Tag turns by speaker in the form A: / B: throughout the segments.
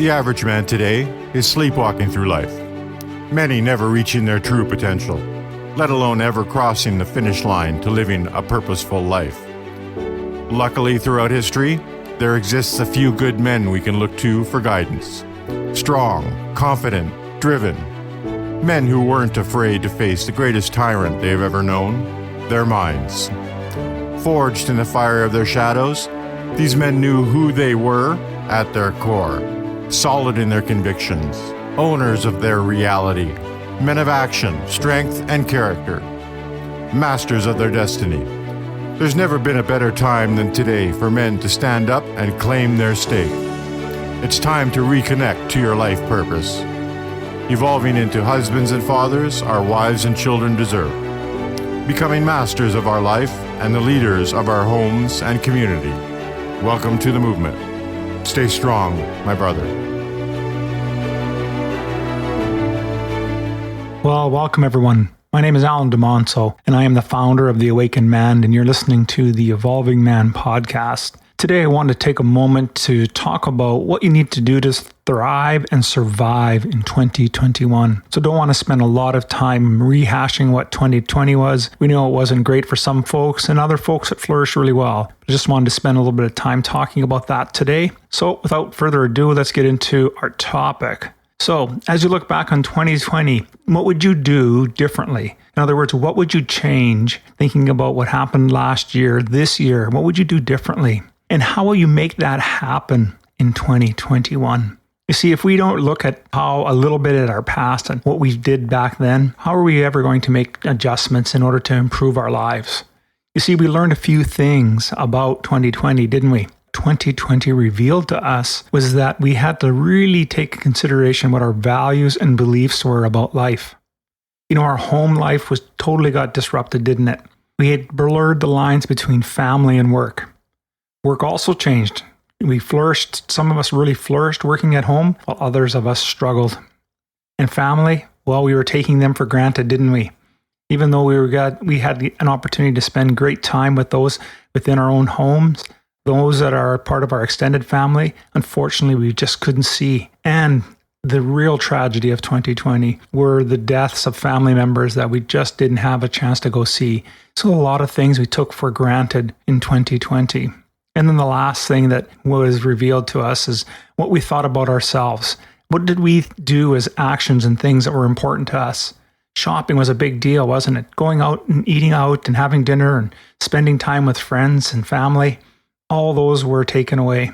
A: The average man today is sleepwalking through life. Many never reaching their true potential, let alone ever crossing the finish line to living a purposeful life. Luckily, throughout history, there exists a few good men we can look to for guidance. Strong, confident, driven. Men who weren't afraid to face the greatest tyrant they've ever known, their minds. Forged in the fire of their shadows, these men knew who they were at their core, solid in their convictions, owners of their reality, men of action, strength, and character, masters of their destiny. There's never been a better time than today for men to stand up and claim their stake. It's time to reconnect to your life purpose, evolving into husbands and fathers our wives and children deserve, becoming masters of our life and the leaders of our homes and community. Welcome to the movement. Stay strong, my brother.
B: Well, welcome everyone. My name is Alan DeMonso, and I am the founder of The Awakened Man, and you're listening to the Evolving Man podcast. Today, I want to take a moment to talk about what you need to do to thrive and survive in 2021. So don't want to spend a lot of time rehashing what 2020 was. We know it wasn't great for some folks, and other folks it flourished really well. I just wanted to spend a little bit of time talking about that today. So without further ado, let's get into our topic. So, as you look back on 2020, what would you do differently? In other words, what would you change thinking about what happened last year, this year? What would you do differently? And how will you make that happen in 2021? You see, if we don't look at how a little bit at our past and what we did back then, how are we ever going to make adjustments in order to improve our lives? You see, we learned a few things about 2020, didn't we? 2020 revealed to us was that we had to really take into consideration what our values and beliefs were about life. You know, our home life was totally got disrupted, didn't it? We had blurred the lines between family and work. Work also changed. We flourished, some of us really flourished working at home, while others of us struggled. And family, well, we were taking them for granted, didn't we? Even though we had an opportunity to spend great time with those within our own homes, those that are part of our extended family, unfortunately, we just couldn't see. And the real tragedy of 2020 were the deaths of family members that we just didn't have a chance to go see. So a lot of things we took for granted in 2020. And then the last thing that was revealed to us is what we thought about ourselves. What did we do as actions and things that were important to us? Shopping was a big deal, wasn't it? Going out and eating out and having dinner and spending time with friends and family. All those were taken away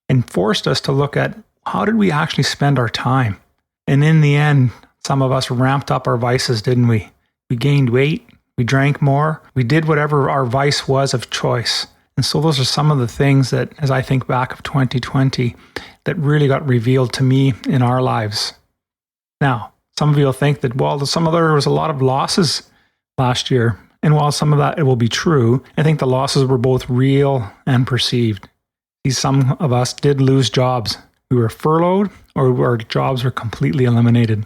B: and forced us to look at how did we actually spend our time? And in the end, some of us ramped up our vices, didn't we? We gained weight, we drank more, we did whatever our vice was of choice. And so those are some of the things that, as I think back of 2020, that really got revealed to me in our lives. Now, some of you will think that, well, there was a lot of losses last year. And while some of that it will be true, I think the losses were both real and perceived. Some of us did lose jobs. We were furloughed or our jobs were completely eliminated.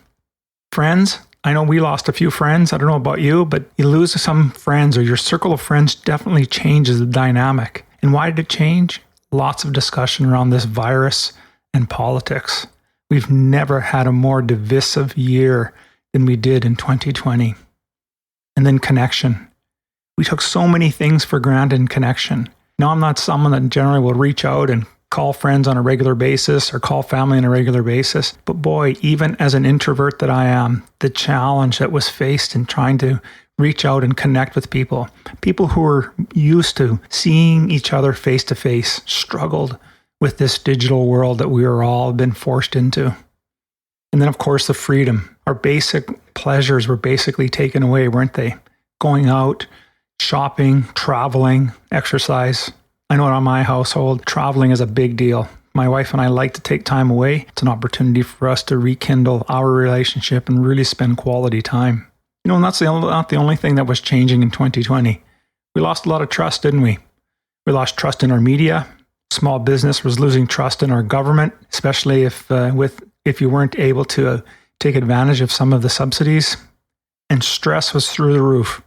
B: Friends, I know we lost a few friends. I don't know about you, but you lose some friends or your circle of friends definitely changes the dynamic. And why did it change? Lots of discussion around this virus and politics. We've never had a more divisive year than we did in 2020. And then connection. We took so many things for granted in connection. Now, I'm not someone that generally will reach out and call friends on a regular basis or call family on a regular basis. But boy, even as an introvert that I am, the challenge that was faced in trying to reach out and connect with people who were used to seeing each other face to face, struggled with this digital world that we were all been forced into. And then, of course, the freedom. Our basic pleasures were basically taken away, weren't they? Going out, shopping, traveling, exercise. I know in my household, traveling is a big deal. My wife and I like to take time away. It's an opportunity for us to rekindle our relationship and really spend quality time. You know, and that's not the only thing that was changing in 2020. We lost a lot of trust, didn't we? We lost trust in our media. Small business was losing trust in our government, especially if you weren't able to take advantage of some of the subsidies. And stress was through the roof.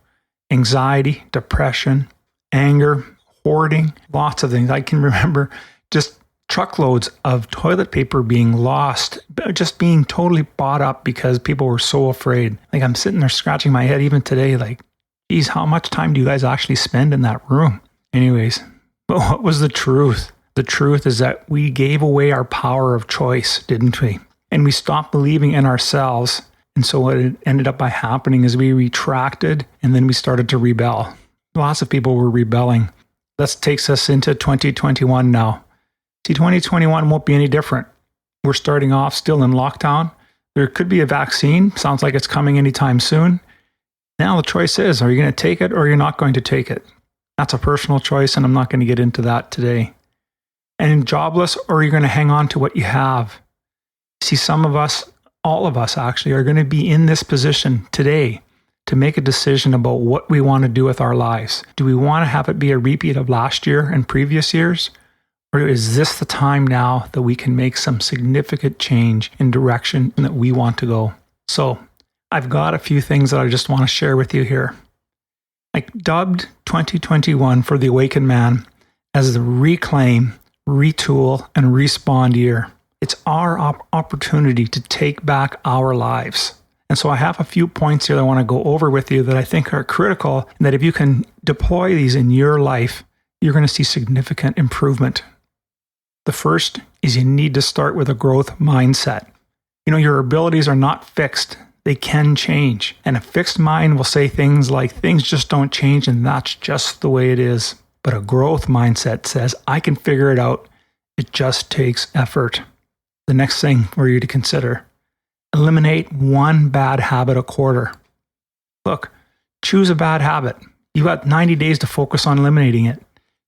B: Anxiety, depression, anger, hoarding, lots of things. I can remember just truckloads of toilet paper being lost, just being totally bought up because people were so afraid. Like, I'm sitting there scratching my head even today, like, geez, how much time do you guys actually spend in that room? Anyways, but what was the truth? The truth is that we gave away our power of choice, didn't we? And we stopped believing in ourselves. And so what ended up by happening is we retracted and then we started to rebel. Lots of people were rebelling. That takes us into 2021 now. See, 2021 won't be any different. We're starting off still in lockdown. There could be a vaccine. Sounds like it's coming anytime soon. Now the choice is, are you going to take it or you're not going to take it? That's a personal choice, and I'm not going to get into that today. And jobless, or are you going to hang on to what you have? See, some of us, all of us actually, are going to be in this position today to make a decision about what we want to do with our lives. Do we want to have it be a repeat of last year and previous years? Or is this the time now that we can make some significant change in direction that we want to go? So I've got a few things that I just want to share with you here. I dubbed 2021 for the Awakened Man as the reclaim, retool, and respawn year. It's our opportunity to take back our lives. And so I have a few points here that I want to go over with you that I think are critical, and that if you can deploy these in your life, you're going to see significant improvement. The first is you need to start with a growth mindset. You know, your abilities are not fixed. They can change. And a fixed mind will say things like, things just don't change and that's just the way it is. But a growth mindset says, I can figure it out. It just takes effort. The next thing for you to consider, eliminate one bad habit a quarter. Look, choose a bad habit. You've got 90 days to focus on eliminating it.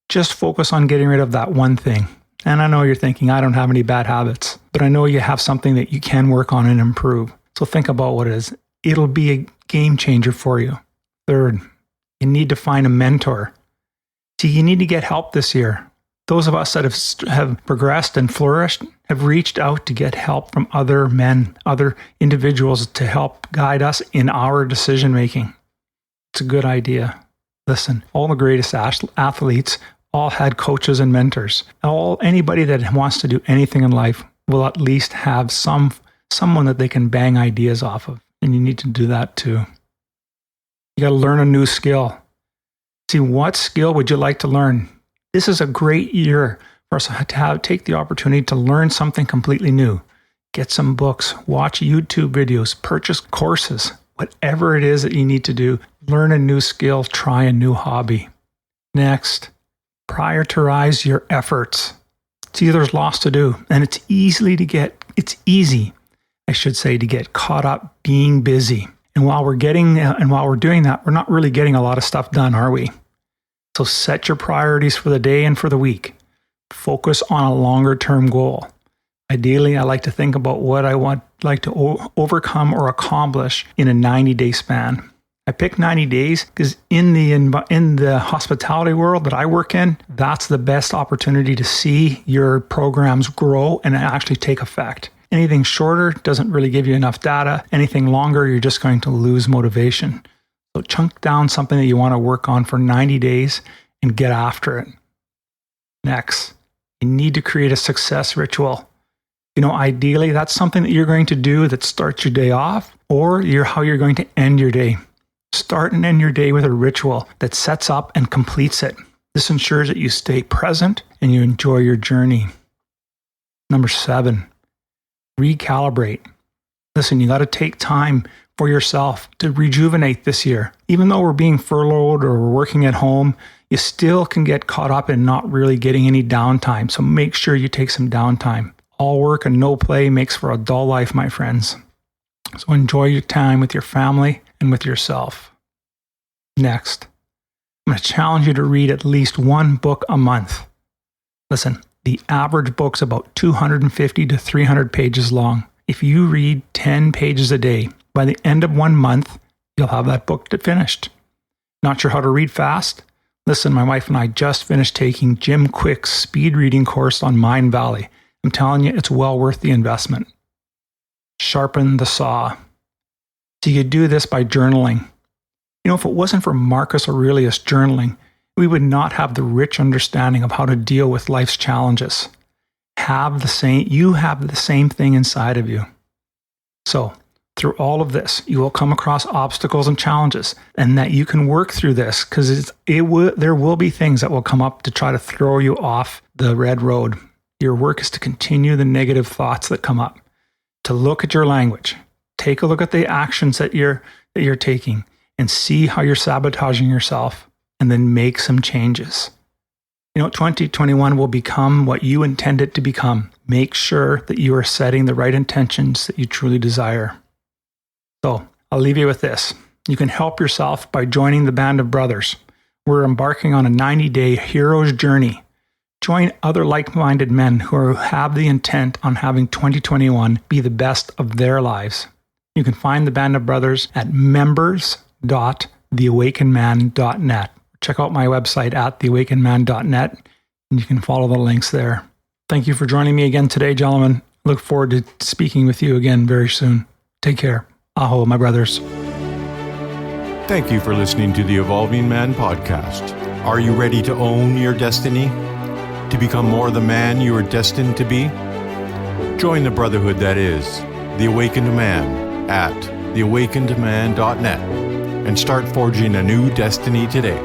B: Just focus on getting rid of that one thing. And I know you're thinking, I don't have any bad habits, but I know you have something that you can work on and improve. So think about what it is. It'll be a game changer for you. Third, you need to find a mentor. See, you need to get help this year. Those of us that have progressed and flourished have reached out to get help from other men, other individuals to help guide us in our decision making. It's a good idea. Listen, all the greatest athletes all had coaches and mentors. Anybody that wants to do anything in life will at least have someone that they can bang ideas off of. And you need to do that too. You got to learn a new skill. See, what skill would you like to learn? This is a great year for us to take the opportunity to learn something completely new. Get some books, watch YouTube videos, purchase courses, whatever it is that you need to do. Learn a new skill, try a new hobby. Next, prioritize your efforts. See, there's lots to do, and it's easy, to get caught up being busy. And while we're doing that, we're not really getting a lot of stuff done, are we? So set your priorities for the day and for the week. Focus on a longer term goal. Ideally, I like to think about what I want to overcome or accomplish in a 90-day span. I picked 90 days because in the hospitality world that I work in, that's the best opportunity to see your programs grow and actually take effect. Anything shorter doesn't really give you enough data. Anything longer, you're just going to lose motivation. So chunk down something that you want to work on for 90 days and get after it. Next, you need to create a success ritual. You know, ideally, that's something that you're going to do that starts your day off, or how you're going to end your day. Start and end your day with a ritual that sets up and completes it. This ensures that you stay present and you enjoy your journey. Number 7, recalibrate. Listen, you got to take time for yourself to rejuvenate this year. Even though we're being furloughed or we're working at home, you still can get caught up in not really getting any downtime. So make sure you take some downtime. All work and no play makes for a dull life, my friends. So enjoy your time with your family and with yourself. Next, I'm going to challenge you to read at least one book a month. Listen, the average book's about 250 to 300 pages long. If you read 10 pages a day, by the end of 1 month, you'll have that book finished. Not sure how to read fast? Listen, my wife and I just finished taking Jim Quick's speed reading course on Mind Valley. I'm telling you, it's well worth the investment. Sharpen the saw. So you do this by journaling. You know, if it wasn't for Marcus Aurelius journaling, we would not have the rich understanding of how to deal with life's challenges. have the same thing inside of you. So, through all of this, you will come across obstacles and challenges, and that you can work through this, because there will be things that will come up to try to throw you off the red road. Your work is to continue the negative thoughts that come up, to look at your language, take a look at the actions that you're taking, and see how you're sabotaging yourself, and then make some changes. 2021 will become what you intend it to become. Make sure that you are setting the right intentions that you truly desire. So I'll leave you with this. You can help yourself by joining the Band of Brothers. We're embarking on a 90-day hero's journey. Join other like-minded men who have the intent on having 2021 be the best of their lives. You can find the Band of Brothers at members.theawakenedman.net. Check out my website at theawakenedman.net, and you can follow the links there. Thank you for joining me again today, gentlemen. Look forward to speaking with you again very soon. Take care. Aho, my brothers.
A: Thank you for listening to the Evolving Man podcast. Are you ready to own your destiny? To become more the man you are destined to be? Join the brotherhood that is The Awakened Man at theawakenedman.net and start forging a new destiny today.